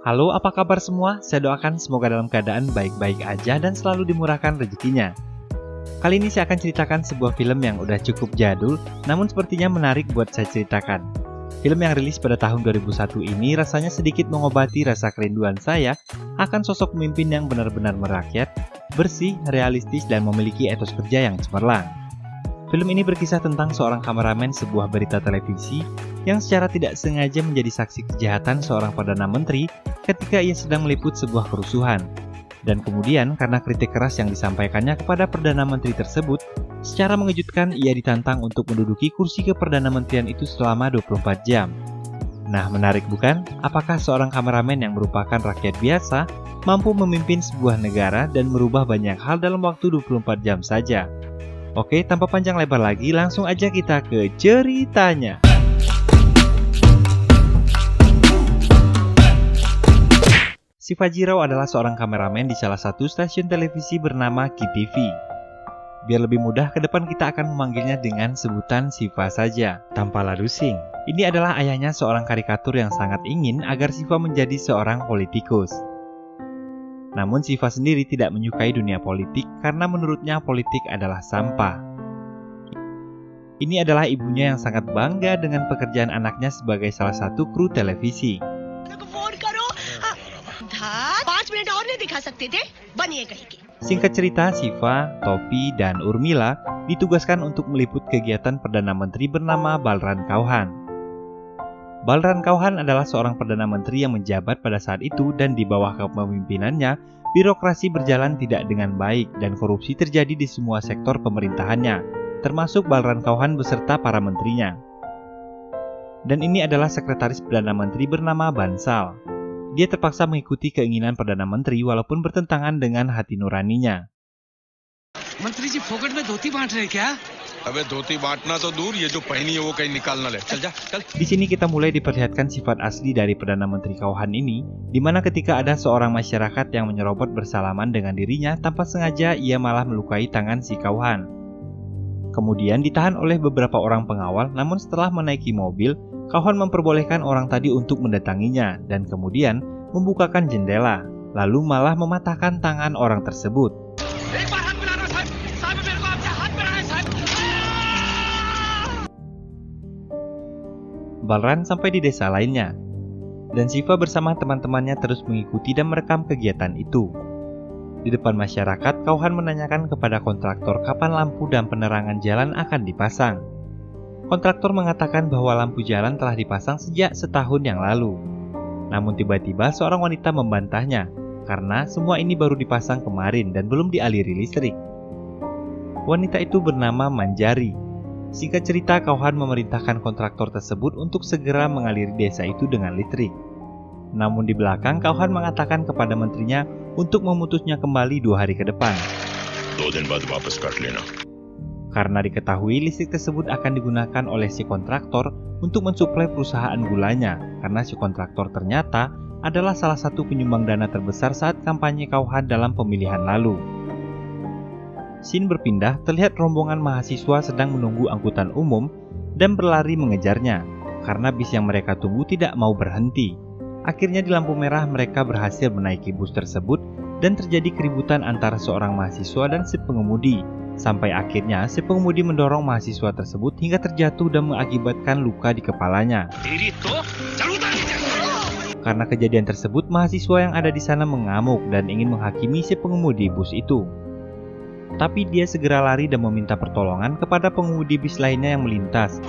Halo, apa kabar semua? Saya doakan semoga dalam keadaan baik-baik aja dan selalu dimurahkan rezekinya. Kali ini saya akan ceritakan sebuah film yang udah cukup jadul, namun sepertinya menarik buat saya ceritakan. Film yang rilis pada tahun 2001 ini rasanya sedikit mengobati rasa kerinduan saya akan sosok pemimpin yang benar-benar merakyat, bersih, realistis, dan memiliki etos kerja yang cemerlang. Film ini berkisah tentang seorang kameramen sebuah berita televisi yang secara tidak sengaja menjadi saksi kejahatan seorang Perdana Menteri ketika ia sedang meliput sebuah kerusuhan. Dan kemudian karena kritik keras yang disampaikannya kepada Perdana Menteri tersebut, secara mengejutkan ia ditantang untuk menduduki kursi Keperdana Menterian itu selama 24 jam. Nah, menarik bukan? Apakah seorang kameramen yang merupakan rakyat biasa mampu memimpin sebuah negara dan merubah banyak hal dalam waktu 24 jam saja? Oke, tanpa panjang lebar lagi, langsung aja kita ke ceritanya. Si Fajirau adalah seorang kameramen di salah satu stasiun televisi bernama KTV. Biar lebih mudah, ke depan kita akan memanggilnya dengan sebutan Siva saja, tanpa ladusing. Ini adalah ayahnya seorang karikatur yang sangat ingin agar Siva menjadi seorang politikus. Namun Siva sendiri tidak menyukai dunia politik karena menurutnya politik adalah sampah. Ini adalah ibunya yang sangat bangga dengan pekerjaan anaknya sebagai salah satu kru televisi. Singkat cerita, Siva, Topi, dan Urmila ditugaskan untuk meliput kegiatan Perdana Menteri bernama Balran Kauhan. Balran Kauhan adalah seorang Perdana Menteri yang menjabat pada saat itu dan di bawah kepemimpinannya, birokrasi berjalan tidak dengan baik dan korupsi terjadi di semua sektor pemerintahannya, termasuk Balran Kauhan beserta para menterinya. Dan ini adalah sekretaris Perdana Menteri bernama Bansal. Dia terpaksa mengikuti keinginan Perdana Menteri walaupun bertentangan dengan hati nuraninya. Menteri ji fogat mein dhoti baant rahe kya? अबे धोती बांटना तो दूर ये जो पहनी है वो कहीं निकालना ले चल जा चल. Di sini kita mulai diperlihatkan sifat asli dari Perdana Menteri Kauhan ini, di mana ketika ada seorang masyarakat yang menyerobot bersalaman dengan dirinya tanpa sengaja ia malah melukai tangan si Kauhan. Kemudian ditahan oleh beberapa orang pengawal, namun setelah menaiki mobil, Kauhan memperbolehkan orang tadi untuk mendatanginya dan kemudian membukakan jendela, lalu malah mematahkan tangan orang tersebut. Balran sampai di desa lainnya, dan Siva bersama teman-temannya terus mengikuti dan merekam kegiatan itu. Di depan masyarakat, Kauhan menanyakan kepada kontraktor kapan lampu dan penerangan jalan akan dipasang. Kontraktor mengatakan bahwa lampu jalan telah dipasang sejak setahun yang lalu. Namun tiba-tiba seorang wanita membantahnya, karena semua ini baru dipasang kemarin dan belum dialiri listrik. Wanita itu bernama Manjari. Singkat cerita, Kauhan memerintahkan kontraktor tersebut untuk segera mengaliri desa itu dengan listrik. Namun di belakang, Kauhan mengatakan kepada menterinya untuk memutusnya kembali 2 hari ke depan. 2 दिन बाद वापस कर लेना. Karena diketahui listrik tersebut akan digunakan oleh si kontraktor untuk mensuplai perusahaan gulanya, karena si kontraktor ternyata adalah salah satu penyumbang dana terbesar saat kampanye Kauhan dalam pemilihan lalu. Scene berpindah, terlihat rombongan mahasiswa sedang menunggu angkutan umum dan berlari mengejarnya, karena bis yang mereka tunggu tidak mau berhenti. Akhirnya di lampu merah mereka berhasil menaiki bus tersebut dan terjadi keributan antara seorang mahasiswa dan si pengemudi. Sampai akhirnya si pengemudi mendorong mahasiswa tersebut hingga terjatuh dan mengakibatkan luka di kepalanya. Karena kejadian tersebut, mahasiswa yang ada di sana mengamuk dan ingin menghakimi si pengemudi bus itu. Tapi dia segera lari dan meminta pertolongan kepada pengemudi bis lainnya yang melintas.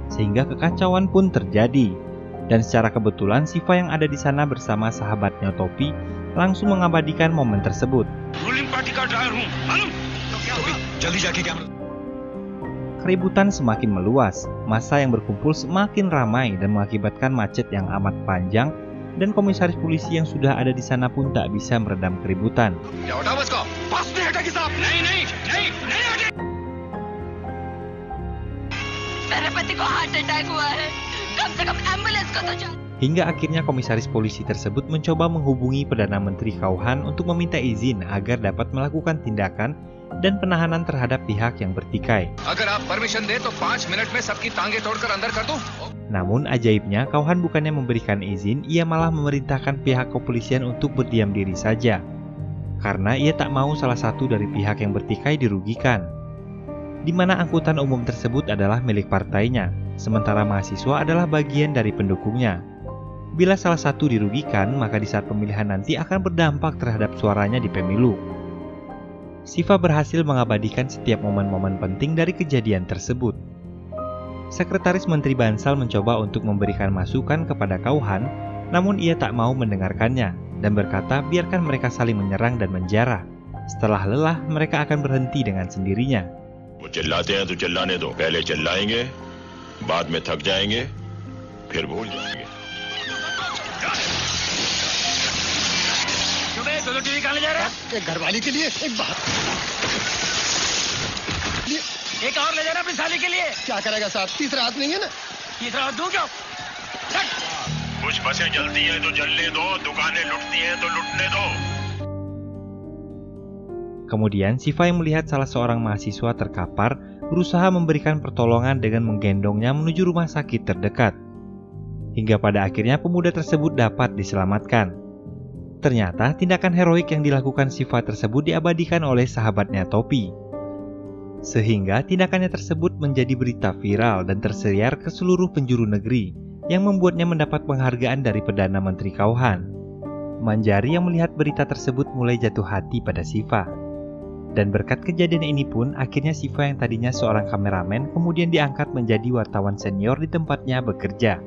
Sehingga kekacauan pun terjadi. Dan secara kebetulan Siva yang ada di sana bersama sahabatnya Topi langsung mengabadikan momen tersebut. Keributan semakin meluas, massa yang berkumpul semakin ramai dan mengakibatkan macet yang amat panjang, dan komisaris polisi yang sudah ada di sana pun tak bisa meredam keributan. Hingga akhirnya komisaris polisi tersebut mencoba menghubungi Perdana Menteri Kauhan untuk meminta izin agar dapat melakukan tindakan dan penahanan terhadap pihak yang bertikai. अगर आप परमिशन दे तो 5 मिनट में सबकी टांगे तोड़कर अंदर कर दूं। Namun ajaibnya Kauhan bukannya memberikan izin, ia malah memerintahkan pihak kepolisian untuk berdiam diri saja. Karena ia tak mau salah satu dari pihak yang bertikai dirugikan. Di mana angkutan umum tersebut adalah milik partainya, sementara mahasiswa adalah bagian dari pendukungnya. Bila salah satu dirugikan, maka di saat pemilihan nanti akan berdampak terhadap suaranya di pemilu. Shiva berhasil mengabadikan setiap momen-momen penting dari kejadian tersebut. Sekretaris Menteri Bansal mencoba untuk memberikan masukan kepada Kauhan, namun ia tak mau mendengarkannya dan berkata biarkan mereka saling menyerang dan menjarah. Setelah lelah, mereka akan berhenti dengan sendirinya. वो चिल्लाते हैं तो चिल्लाने दो, पहले चिल्लाएंगे, बाद में थक जाएंगे, फिर भूल जाएंगे। घरवाली के लिए एक और ले जाना अपनी साली के लिए। क्या करेगा साहब, तीसरा हाथ नहीं है ना, तीसरा हाथ दूं क्या? कुछ बसें जलती हैं तो जलने दो, दुकानें लुटती हैं तो लुटने दो। Kemudian Shiva yang melihat salah seorang mahasiswa terkapar berusaha memberikan pertolongan dengan menggendongnya menuju rumah sakit terdekat. Hingga pada akhirnya pemuda tersebut dapat diselamatkan. Ternyata tindakan heroik yang dilakukan Shiva tersebut diabadikan oleh sahabatnya Topi. Sehingga tindakannya tersebut menjadi berita viral dan tersiar ke seluruh penjuru negeri yang membuatnya mendapat penghargaan dari Perdana Menteri Kauhan. Manjari yang melihat berita tersebut mulai jatuh hati pada Shiva. Dan berkat kejadian ini pun akhirnya Shiva yang tadinya seorang kameramen kemudian diangkat menjadi wartawan senior di tempatnya bekerja.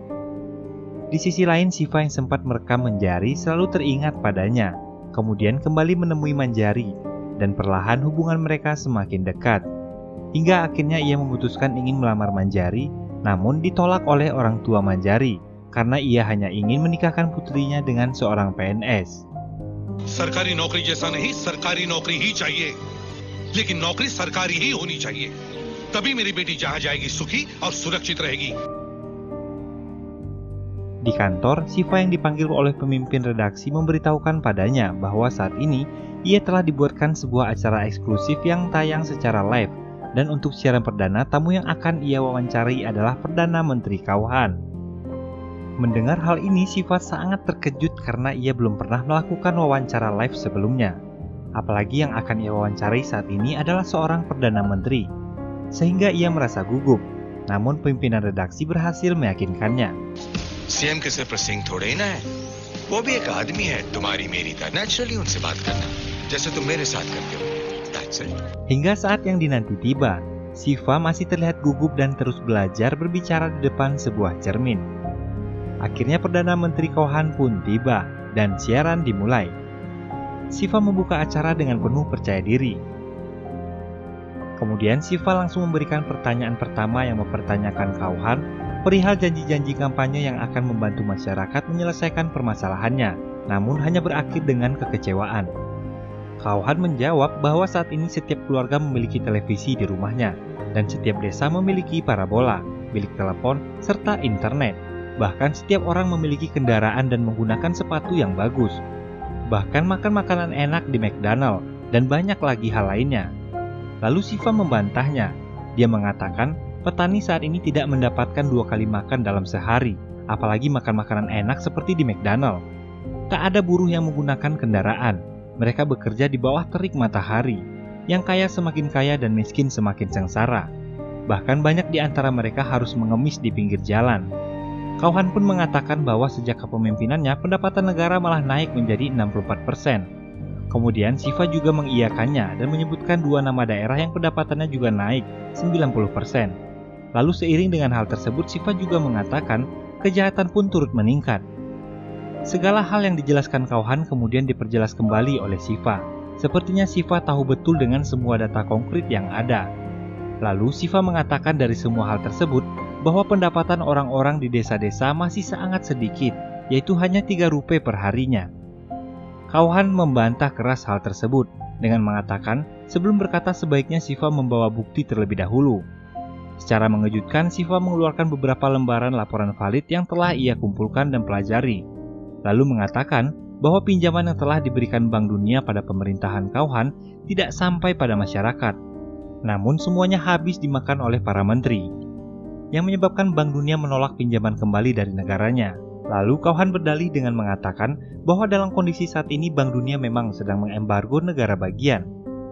Di sisi lain Shiva yang sempat merekam Manjari selalu teringat padanya, kemudian kembali menemui Manjari dan perlahan hubungan mereka semakin dekat. Hingga akhirnya ia memutuskan ingin melamar Manjari, namun ditolak oleh orang tua Manjari karena ia hanya ingin menikahkan putrinya dengan seorang PNS. सरकारी नौकरी जैसा नहीं, सरकारी नौकरी ही चाहिए, लेकिन नौकरी सरकारी ही होनी चाहिए, तभी मेरी बेटी जहां जाएगी सुखी और सुरक्षित रहेगी। Di kantor, Shiva yang dipanggil oleh pemimpin redaksi memberitahukan padanya bahwa saat ini ia telah dibuatkan sebuah acara eksklusif yang tayang secara live, dan untuk siaran perdana tamu yang akan ia wawancari adalah Perdana Menteri Kauhan. Mendengar hal ini, Shiva sangat terkejut karena ia belum pernah melakukan wawancara live sebelumnya. Apalagi yang akan ia wawancari saat ini adalah seorang Perdana Menteri. Sehingga ia merasa gugup, namun pimpinan redaksi berhasil meyakinkannya. CM के सिर्फ सिंह थोड़े ही ना है, वो भी एक आदमी है तुम्हारी मेरी तरह, नेचुरली उनसे बात करना जैसे तुम मेरे साथ करते हो। That's it. Hingga saat yang dinanti tiba, Shiva masih terlihat gugup dan terus belajar berbicara di depan sebuah cermin. Akhirnya Perdana Menteri Kauhan pun tiba dan siaran dimulai. Shiva membuka acara dengan penuh percaya diri. Kemudian Shiva langsung memberikan pertanyaan pertama yang mempertanyakan Kauhan perihal janji-janji kampanye yang akan membantu masyarakat menyelesaikan permasalahannya, namun hanya berakhir dengan kekecewaan. Kauhan menjawab bahwa saat ini setiap keluarga memiliki televisi di rumahnya, dan setiap desa memiliki parabola, bilik telepon, serta internet. Bahkan setiap orang memiliki kendaraan dan menggunakan sepatu yang bagus. Bahkan makan makanan enak di McDonald, dan banyak lagi hal lainnya. Lalu Shiva membantahnya. Dia mengatakan, petani saat ini tidak mendapatkan 2 kali makan dalam sehari, apalagi makan makanan enak seperti di McDonald. Tak ada buruh yang menggunakan kendaraan. Mereka bekerja di bawah terik matahari. Yang kaya semakin kaya dan miskin semakin sengsara. Bahkan banyak di antara mereka harus mengemis di pinggir jalan. Kauhan pun mengatakan bahwa sejak kepemimpinannya pendapatan negara malah naik menjadi 64%. Kemudian Shiva juga mengiyakannya dan menyebutkan 2 nama daerah yang pendapatannya juga naik 90%. Lalu seiring dengan hal tersebut Shiva juga mengatakan kejahatan pun turut meningkat. Segala hal yang dijelaskan Kauhan kemudian diperjelas kembali oleh Shiva. Sepertinya Shiva tahu betul dengan semua data konkret yang ada. Lalu Shiva mengatakan dari semua hal tersebut bahwa pendapatan orang-orang di desa-desa masih sangat sedikit, yaitu hanya 3 rupiah per harinya. Kauhan membantah keras hal tersebut dengan mengatakan sebelum berkata sebaiknya Shiva membawa bukti terlebih dahulu. Secara mengejutkan, Siva mengeluarkan beberapa lembaran laporan valid yang telah ia kumpulkan dan pelajari, lalu mengatakan bahwa pinjaman yang telah diberikan Bank Dunia pada pemerintahan Kauhan tidak sampai pada masyarakat, namun semuanya habis dimakan oleh para menteri, yang menyebabkan Bank Dunia menolak pinjaman kembali dari negaranya. Lalu Kauhan berdalih dengan mengatakan bahwa dalam kondisi saat ini Bank Dunia memang sedang mengembargo negara bagian.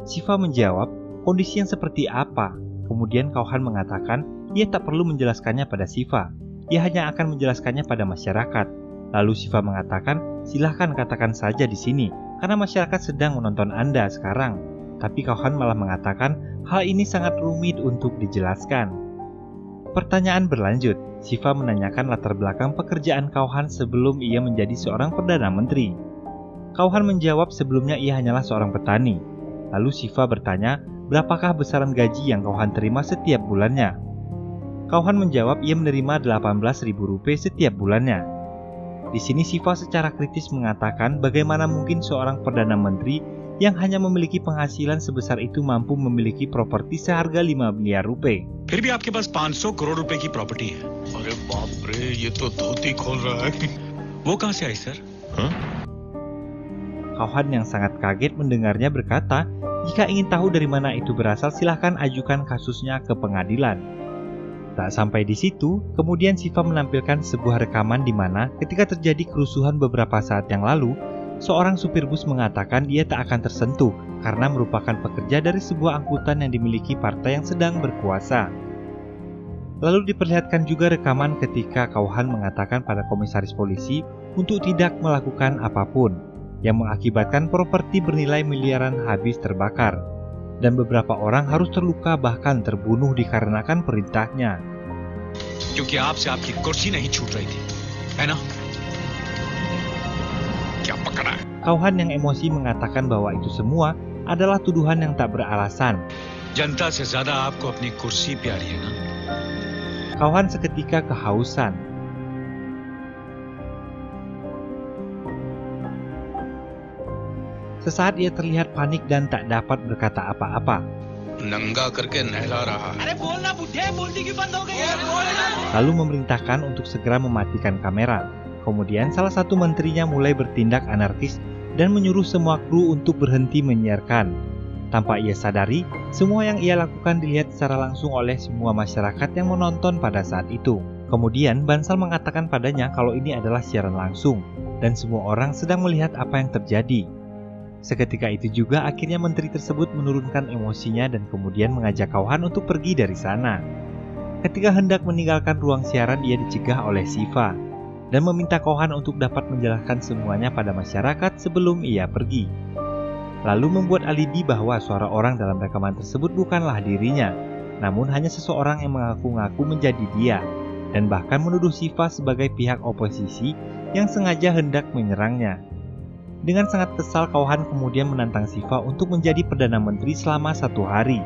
Siva menjawab, kondisi yang seperti apa? Kemudian Kauhan mengatakan ia tak perlu menjelaskannya pada Siva, ia hanya akan menjelaskannya pada masyarakat. Lalu Siva mengatakan, silahkan katakan saja di sini, karena masyarakat sedang menonton Anda sekarang. Tapi Kauhan malah mengatakan hal ini sangat rumit untuk dijelaskan. Pertanyaan berlanjut, Siva menanyakan latar belakang pekerjaan Kauhan sebelum ia menjadi seorang Perdana Menteri. Kauhan menjawab sebelumnya ia hanyalah seorang petani. Lalu Siva bertanya, berapakah besaran gaji yang Kauhan terima setiap bulannya? Kauhan menjawab ia menerima Rp18.000 setiap bulannya. Di sini Siva secara kritis mengatakan bagaimana mungkin seorang Perdana Menteri yang hanya memiliki penghasilan sebesar itu mampu memiliki properti seharga 5 miliar rupiah. फिर भी आपके पास 500 करोड़ रुपए की प्रॉपर्टी है। अरे बाप रे, ये तो धोती खोल रहा है। वो कहां से आई sir? Kauhan yang sangat kaget mendengarnya berkata, jika ingin tahu dari mana itu berasal silahkan ajukan kasusnya ke pengadilan. Tak sampai di situ, kemudian Siva menampilkan sebuah rekaman di mana ketika terjadi kerusuhan beberapa saat yang lalu, seorang supir bus mengatakan dia tak akan tersentuh karena merupakan pekerja dari sebuah angkutan yang dimiliki partai yang sedang berkuasa. Lalu diperlihatkan juga rekaman ketika Kauhan mengatakan pada komisaris polisi untuk tidak melakukan apapun, yang mengakibatkan properti bernilai miliaran habis terbakar, dan beberapa orang harus terluka bahkan terbunuh dikarenakan perintahnya. क्योंकि आपसे आपकी कुर्सी नहीं छूट रही थी, है ना? क्या पकड़ा? Kauhan yang emosi mengatakan bahwa itu semua adalah tuduhan yang tak beralasan. जनता से ज्यादा आपको अपनी कुर्सी प्यारी है ना? Kauhan seketika kehausan. Sesaat ia terlihat panik dan tak dapat berkata apa-apa. नंगा करके नहला रहा है। Lalu memerintahkan untuk segera mematikan kamera. Kemudian salah satu menterinya mulai bertindak anarkis dan menyuruh semua kru untuk berhenti menyiarkan. Tanpa ia sadari, semua yang ia lakukan dilihat secara langsung oleh semua masyarakat yang menonton pada saat itu. Kemudian Bansal mengatakan padanya kalau ini adalah siaran langsung dan semua orang sedang melihat apa yang terjadi. Seketika itu juga akhirnya menteri tersebut menurunkan emosinya dan kemudian mengajak Kauhan untuk pergi dari sana. Ketika hendak meninggalkan ruang siaran, ia dicegah oleh Siva dan meminta Kauhan untuk dapat menjelaskan semuanya pada masyarakat sebelum ia pergi. Lalu membuat alibi bahwa suara orang dalam rekaman tersebut bukanlah dirinya, namun hanya seseorang yang mengaku-ngaku menjadi dia, dan bahkan menuduh Siva sebagai pihak oposisi yang sengaja hendak menyerangnya. Dengan sangat kesal, Kauhan kemudian menantang Siva untuk menjadi Perdana Menteri selama 1 hari,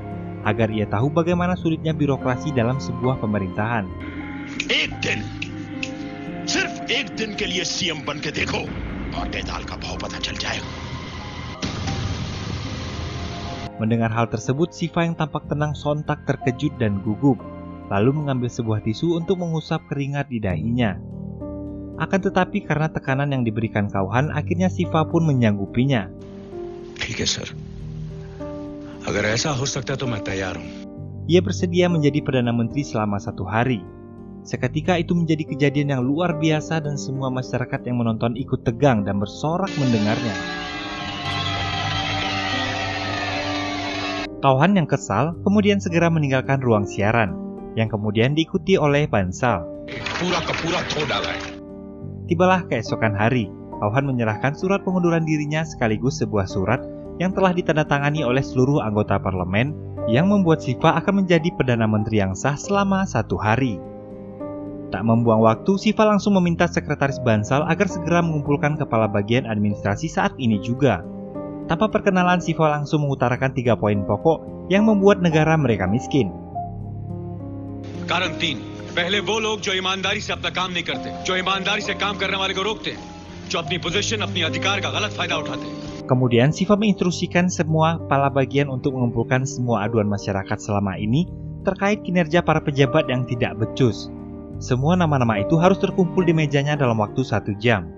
agar ia tahu bagaimana sulitnya birokrasi dalam sebuah pemerintahan. एक दिन, सिर्फ एक दिन के लिए सीएम बन के देखो और दाल का भाव पता चल जाएगा. Mendengar hal tersebut, Siva yang tampak tenang sontak terkejut dan gugup, lalu mengambil sebuah tisu untuk mengusap keringat di dahinya. Akan tetapi karena tekanan yang diberikan Kauhan, akhirnya Siva pun menyanggupinya. ठीक है सर, अगर ऐसा हो सकता तो मैं तैयार हूँ. Ia bersedia menjadi Perdana Menteri selama 1 hari. Seketika itu menjadi kejadian yang luar biasa dan semua masyarakat yang menonton ikut tegang dan bersorak mendengarnya. Kauhan yang kesal kemudian segera meninggalkan ruang siaran, yang kemudian diikuti oleh Bansal. पूरा का पूरा धो डाला है। Tibalah keesokan hari, Kauhan menyerahkan surat pengunduran dirinya sekaligus sebuah surat yang telah ditandatangani oleh seluruh anggota parlemen yang membuat Siva akan menjadi Perdana Menteri yang sah selama 1 hari. Tak membuang waktu, Siva langsung meminta sekretaris Bansal agar segera mengumpulkan kepala bagian administrasi saat ini juga. Tanpa perkenalan, Siva langsung mengutarakan 3 poin pokok yang membuat negara mereka miskin. कारण 3, पहले वो लोग जो ईमानदारी से अपना काम नहीं करते, जो ईमानदारी से काम करने वाले को रोकते हैं, जो अपनी पोजीशन, अपनी अधिकार का गलत फायदा उठाते हैं. Kemudian Siva menginstruksikan semua kepala bagian untuk mengumpulkan semua aduan masyarakat selama ini terkait kinerja para pejabat yang tidak becus. Semua nama-nama itu harus terkumpul di mejanya dalam waktu 1 jam.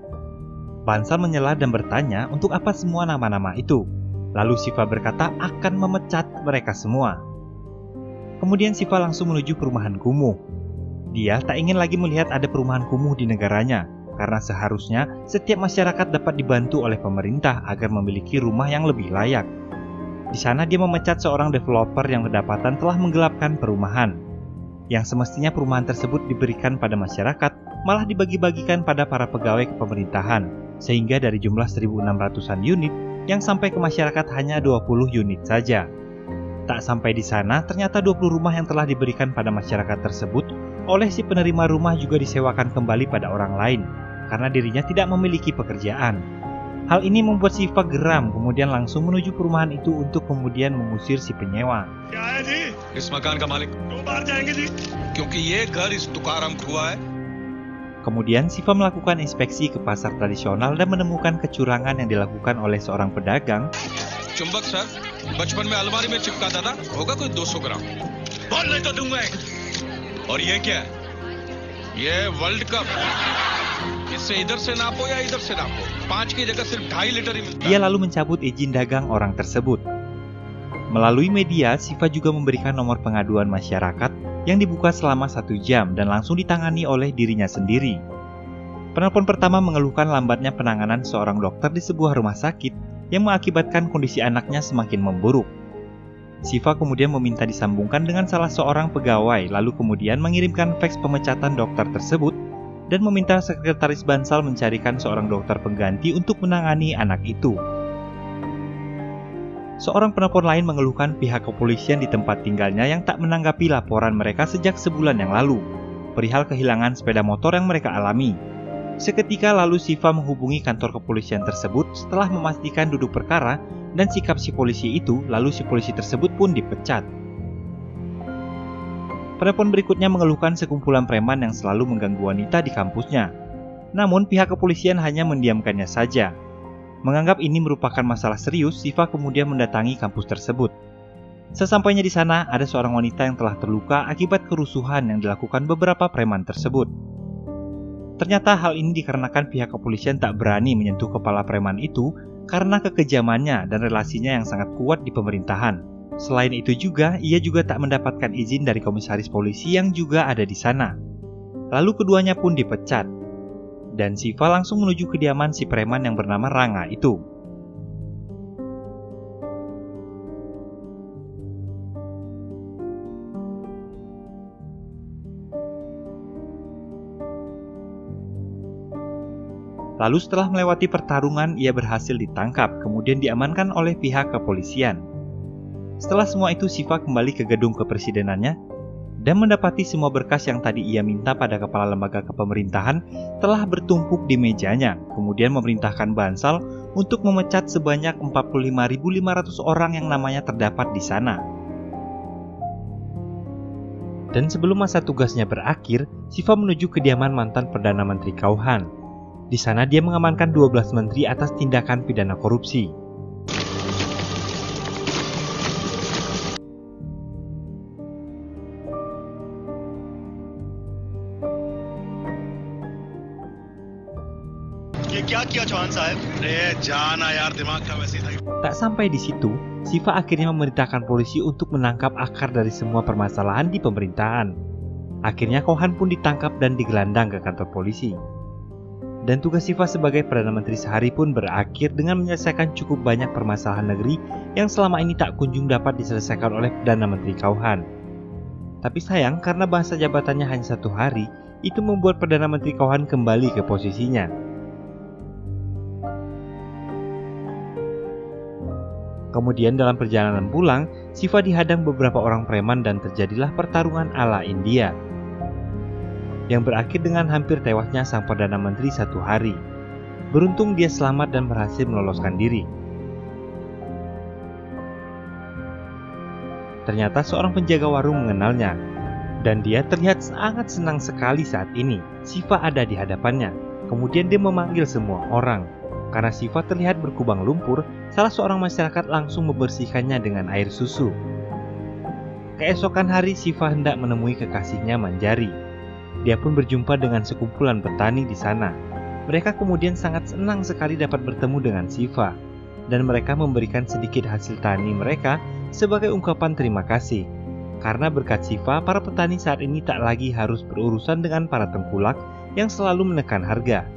Bansal menyela dan bertanya untuk apa semua nama-nama itu. Lalu Shiva berkata akan memecat mereka semua. Kemudian Shiva langsung menuju perumahan kumuh. Dia tak ingin lagi melihat ada perumahan kumuh di negaranya, karena seharusnya setiap masyarakat dapat dibantu oleh pemerintah agar memiliki rumah yang lebih layak. Di sana dia memecat seorang developer yang kedapatan telah menggelapkan perumahan. Yang semestinya perumahan tersebut diberikan pada masyarakat, malah dibagi-bagikan pada para pegawai kepemerintahan, sehingga dari jumlah 1.600-an unit, yang sampai ke masyarakat hanya 20 unit saja. Tak sampai di sana, ternyata 20 rumah yang telah diberikan pada masyarakat tersebut oleh si penerima rumah juga disewakan kembali pada orang lain, karena dirinya tidak memiliki pekerjaan. Hal ini membuat Shiva geram, kemudian langsung menuju perumahan itu untuk kemudian mengusir si penyewa. इस मकान का मालिक 2 बार जाएंगे जी क्योंकि ये घर इस तुकाराम को हुआ है. Kemudian Shiva melakukan inspeksi ke pasar tradisional dan menemukan kecurangan yang dilakukan oleh seorang pedagang. चुंबक सर बचपन में अलमारी में चिपकाता था, होगा कोई 200 ग्राम. बोल नहीं तो दूंगा. और ये क्या है? ये वर्ल्ड कप. इससे इधर से नापो या इधर से नापो. 5 की जगह सिर्फ 2.5 लीटर ही मिलता है. Ia lalu mencabut izin dagang orang tersebut. Melalui media, Shiva juga memberikan nomor pengaduan masyarakat yang dibuka selama 1 jam dan langsung ditangani oleh dirinya sendiri. Penelpon pertama mengeluhkan lambatnya penanganan seorang dokter di sebuah rumah sakit yang mengakibatkan kondisi anaknya semakin memburuk. Shiva kemudian meminta disambungkan dengan salah seorang pegawai, lalu kemudian mengirimkan fax pemecatan dokter tersebut dan meminta sekretaris Bansal mencarikan seorang dokter pengganti untuk menangani anak itu. Seorang penelpon lain mengeluhkan pihak kepolisian di tempat tinggalnya yang tak menanggapi laporan mereka sejak sebulan yang lalu, perihal kehilangan sepeda motor yang mereka alami. Seketika lalu Shiva menghubungi kantor kepolisian tersebut setelah memastikan duduk perkara dan sikap si polisi itu, lalu si polisi tersebut pun dipecat. Penelpon berikutnya mengeluhkan sekumpulan preman yang selalu mengganggu wanita di kampusnya. Namun pihak kepolisian hanya mendiamkannya saja. Menganggap ini merupakan masalah serius, Shiva kemudian mendatangi kampus tersebut. Sesampainya di sana, ada seorang wanita yang telah terluka akibat kerusuhan yang dilakukan beberapa preman tersebut. Ternyata hal ini dikarenakan pihak kepolisian tak berani menyentuh kepala preman itu karena kekejamannya dan relasinya yang sangat kuat di pemerintahan. Selain itu juga, ia juga tak mendapatkan izin dari komisaris polisi yang juga ada di sana. Lalu keduanya pun dipecat. Dan Shiva langsung menuju kediaman si preman yang bernama Ranga itu. Lalu setelah melewati pertarungan, ia berhasil ditangkap, kemudian diamankan oleh pihak kepolisian. Setelah semua itu, Shiva kembali ke gedung kepresidenannya dan mendapati semua berkas yang tadi ia minta pada kepala lembaga kepemerintahan telah bertumpuk di mejanya, kemudian memerintahkan Bansal untuk memecat sebanyak 45.500 orang yang namanya terdapat di sana. Dan sebelum masa tugasnya berakhir, Shiva menuju kediaman mantan Perdana Menteri Kauhan. Di sana dia mengamankan 12 menteri atas tindakan pidana korupsi. Tak sampai di situ, Shiva akhirnya memerintahkan polisi untuk menangkap akar dari semua permasalahan di pemerintahan. Akhirnya Kauhan pun ditangkap dan digelandang ke kantor polisi. Dan tugas Shiva sebagai Perdana Menteri sehari pun berakhir dengan menyelesaikan cukup banyak permasalahan negeri yang selama ini tak kunjung dapat diselesaikan oleh Perdana Menteri Kauhan. Tapi sayang, karena masa jabatannya hanya 1 hari, itu membuat Perdana Menteri Kauhan kembali ke posisinya. Kemudian dalam perjalanan pulang, Shiva dihadang beberapa orang preman dan terjadilah pertarungan ala India yang berakhir dengan hampir tewasnya sang Perdana Menteri 1 hari. Beruntung dia selamat dan berhasil meloloskan diri. Ternyata seorang penjaga warung mengenalnya, dan dia terlihat sangat senang sekali saat ini Shiva ada di hadapannya. Kemudian dia memanggil semua orang. Karena Shiva terlihat berkubang lumpur, salah seorang masyarakat langsung membersihkannya dengan air susu. Keesokan hari Siva hendak menemui kekasihnya Manjari. Dia pun berjumpa dengan sekumpulan petani di sana. Mereka kemudian sangat senang sekali dapat bertemu dengan Siva, dan mereka memberikan sedikit hasil tani mereka sebagai ungkapan terima kasih. Karena berkat Siva, para petani saat ini tak lagi harus berurusan dengan para tengkulak yang selalu menekan harga.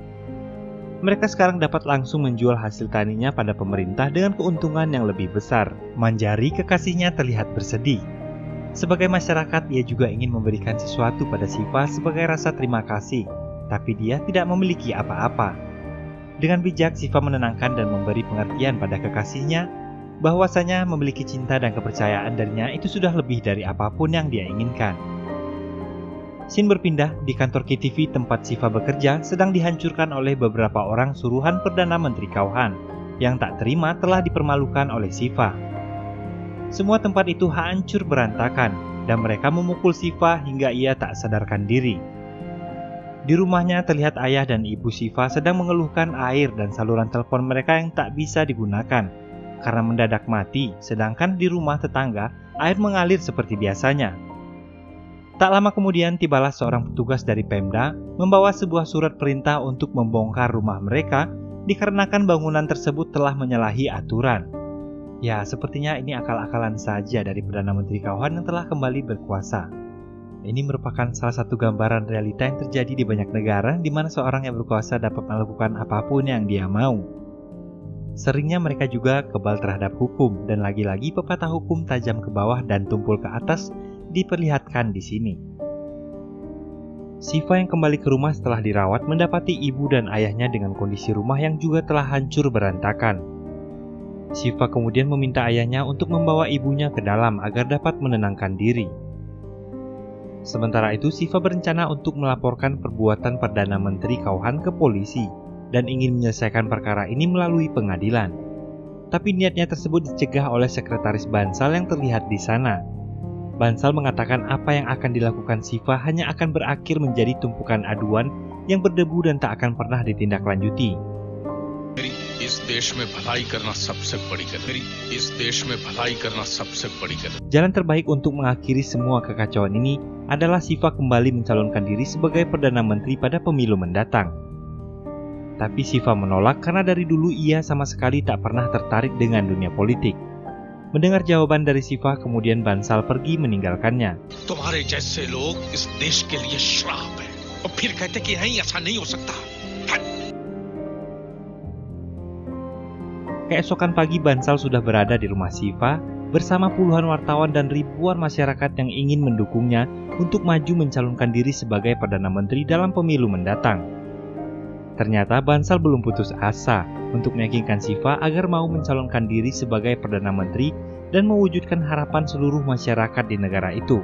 Mereka sekarang dapat langsung menjual hasil taninya pada pemerintah dengan keuntungan yang lebih besar. Manjari, kekasihnya, terlihat bersedih. Sebagai masyarakat, ia juga ingin memberikan sesuatu pada Siva sebagai rasa terima kasih, tapi dia tidak memiliki apa-apa. Dengan bijak, Siva menenangkan dan memberi pengertian pada kekasihnya bahwasanya memiliki cinta dan kepercayaan darinya itu sudah lebih dari apapun yang dia inginkan. Scene berpindah di kantor KTV tempat Siva bekerja sedang dihancurkan oleh beberapa orang suruhan Perdana Menteri Kauhan yang tak terima telah dipermalukan oleh Siva. Semua tempat itu hancur berantakan dan mereka memukul Siva hingga ia tak sadarkan diri. Di rumahnya terlihat ayah dan ibu Siva sedang mengeluhkan air dan saluran telepon mereka yang tak bisa digunakan karena mendadak mati, sedangkan di rumah tetangga air mengalir seperti biasanya. Tak lama kemudian tibalah seorang petugas dari Pemda membawa sebuah surat perintah untuk membongkar rumah mereka dikarenakan bangunan tersebut telah menyalahi aturan. Ya, sepertinya ini akal-akalan saja dari Perdana Menteri Kauhan yang telah kembali berkuasa. Ini merupakan salah satu gambaran realita yang terjadi di banyak negara di mana seorang yang berkuasa dapat melakukan apapun yang dia mau. Seringnya mereka juga kebal terhadap hukum dan lagi-lagi pepatah hukum tajam ke bawah dan tumpul ke atas diperlihatkan di sini. Siva yang kembali ke rumah setelah dirawat mendapati ibu dan ayahnya dengan kondisi rumah yang juga telah hancur berantakan. Siva kemudian meminta ayahnya untuk membawa ibunya ke dalam agar dapat menenangkan diri. Sementara itu Siva berencana untuk melaporkan perbuatan Perdana Menteri Kauhan ke polisi dan ingin menyelesaikan perkara ini melalui pengadilan. Tapi niatnya tersebut dicegah oleh sekretaris Bansal yang terlihat di sana. Bansal mengatakan apa yang akan dilakukan Siva hanya akan berakhir menjadi tumpukan aduan yang berdebu dan tak akan pernah ditindaklanjuti. Jalan terbaik untuk mengakhiri semua kekacauan ini adalah Siva kembali mencalonkan diri sebagai Perdana Menteri pada pemilu mendatang. Tapi Siva menolak karena dari dulu ia sama sekali tak pernah tertarik dengan dunia politik. Mendengar jawaban dari Siva, kemudian Bansal pergi meninggalkannya. तुम्हारे जैसे लोग इस देश के लिए श्राप है और फिर कहते कि नहीं ऐसा नहीं हो सकता. Keesokan pagi Bansal sudah berada di rumah Siva bersama puluhan wartawan dan ribuan masyarakat yang ingin mendukungnya untuk maju mencalonkan diri sebagai Perdana Menteri dalam pemilu mendatang. Ternyata Bansal belum putus asa untuk meyakinkan Siva agar mau mencalonkan diri sebagai Perdana Menteri dan mewujudkan harapan seluruh masyarakat di negara itu.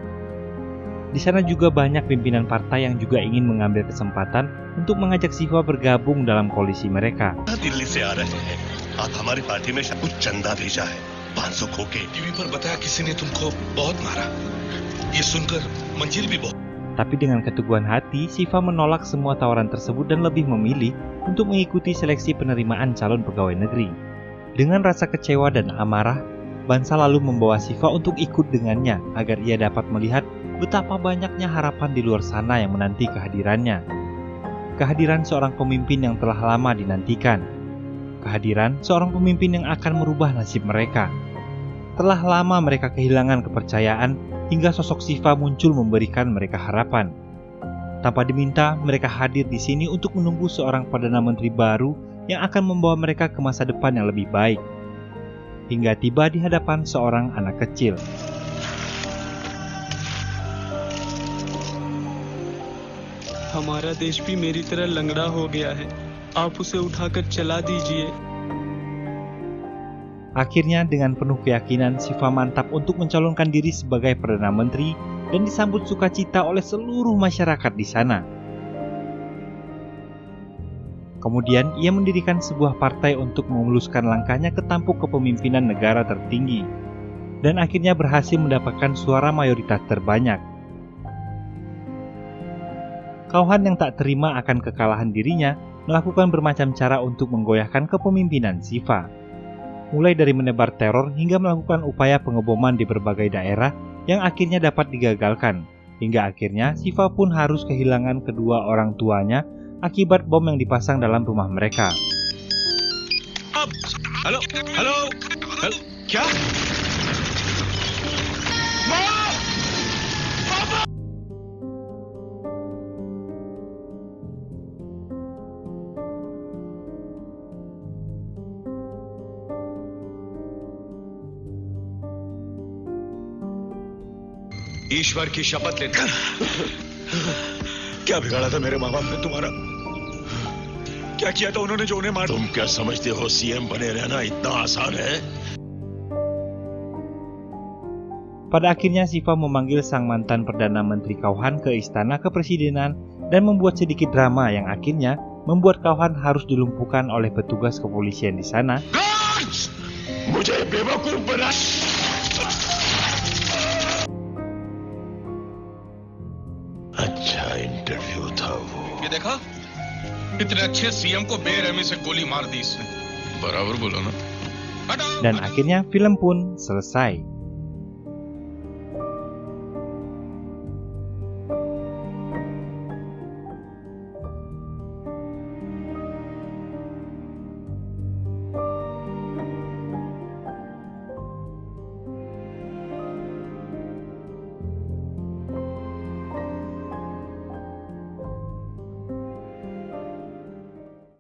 Di sana juga banyak pimpinan partai yang juga ingin mengambil kesempatan untuk mengajak Siva bergabung dalam koalisi mereka. Delhi से आ रहे हैं आप हमारी पार्टी में कुछ चंदा भेजा है 500 खोके टीवी पर बताया किसी ने तुमको बहुत मारा. ये सुनकर मंजिल भी बहुत. Tapi dengan keteguhan hati, Siva menolak semua tawaran tersebut dan lebih memilih untuk mengikuti seleksi penerimaan calon pegawai negeri. Dengan rasa kecewa dan amarah, Bansal lalu membawa Siva untuk ikut dengannya agar ia dapat melihat betapa banyaknya harapan di luar sana yang menanti kehadirannya. Kehadiran seorang pemimpin yang telah lama dinantikan. Kehadiran seorang pemimpin yang akan merubah nasib mereka. Telah lama mereka kehilangan kepercayaan hingga sosok Siva muncul memberikan mereka harapan. Tanpa diminta, mereka hadir di sini untuk menunggu seorang Perdana Menteri baru yang akan membawa mereka ke masa depan yang lebih baik. Hingga tiba di hadapan seorang anak kecil. हमारा देश भी मेरी तरह लंगड़ा हो गया है आप उसे उठाकर चला दीजिए. Akhirnya dengan penuh keyakinan Siva mantap untuk mencalonkan diri sebagai Perdana Menteri dan disambut sukacita oleh seluruh masyarakat di sana. Kemudian ia mendirikan sebuah partai untuk memuluskan langkahnya ke tampuk kepemimpinan negara tertinggi dan akhirnya berhasil mendapatkan suara mayoritas terbanyak. Kauhan yang tak terima akan kekalahan dirinya melakukan bermacam cara untuk menggoyahkan kepemimpinan Siva. Mulai dari menebar teror hingga melakukan upaya pengeboman di berbagai daerah yang akhirnya dapat digagalkan. Hingga akhirnya Shiva pun harus kehilangan kedua orang tuanya akibat bom yang dipasang dalam rumah mereka. Hello hello hello क्या ईश्वर की शपथ लेता क्या बिगाड़ा था मेरे माँ बाप ने तुम्हारा? क्या किया था उन्होंने जो उन्हें मार? तुम क्या समझते हो सीएम बने रहना इतना आसान है? Pada akhirnya Shiva memanggil sang mantan Perdana Menteri Kauhan ke istana kepresidenan dan membuat sedikit drama yang akhirnya membuat Kauhan harus dilumpuhkan oleh petugas kepolisian di sana. मुझे बेवकूफ बना। अच्छा इंटरव्यू था वो। ये देखा, इतने अच्छे सीएम को बेरहमी से गोली मार दी इसने। बराबर बोला ना। Dan akhirnya film pun selesai.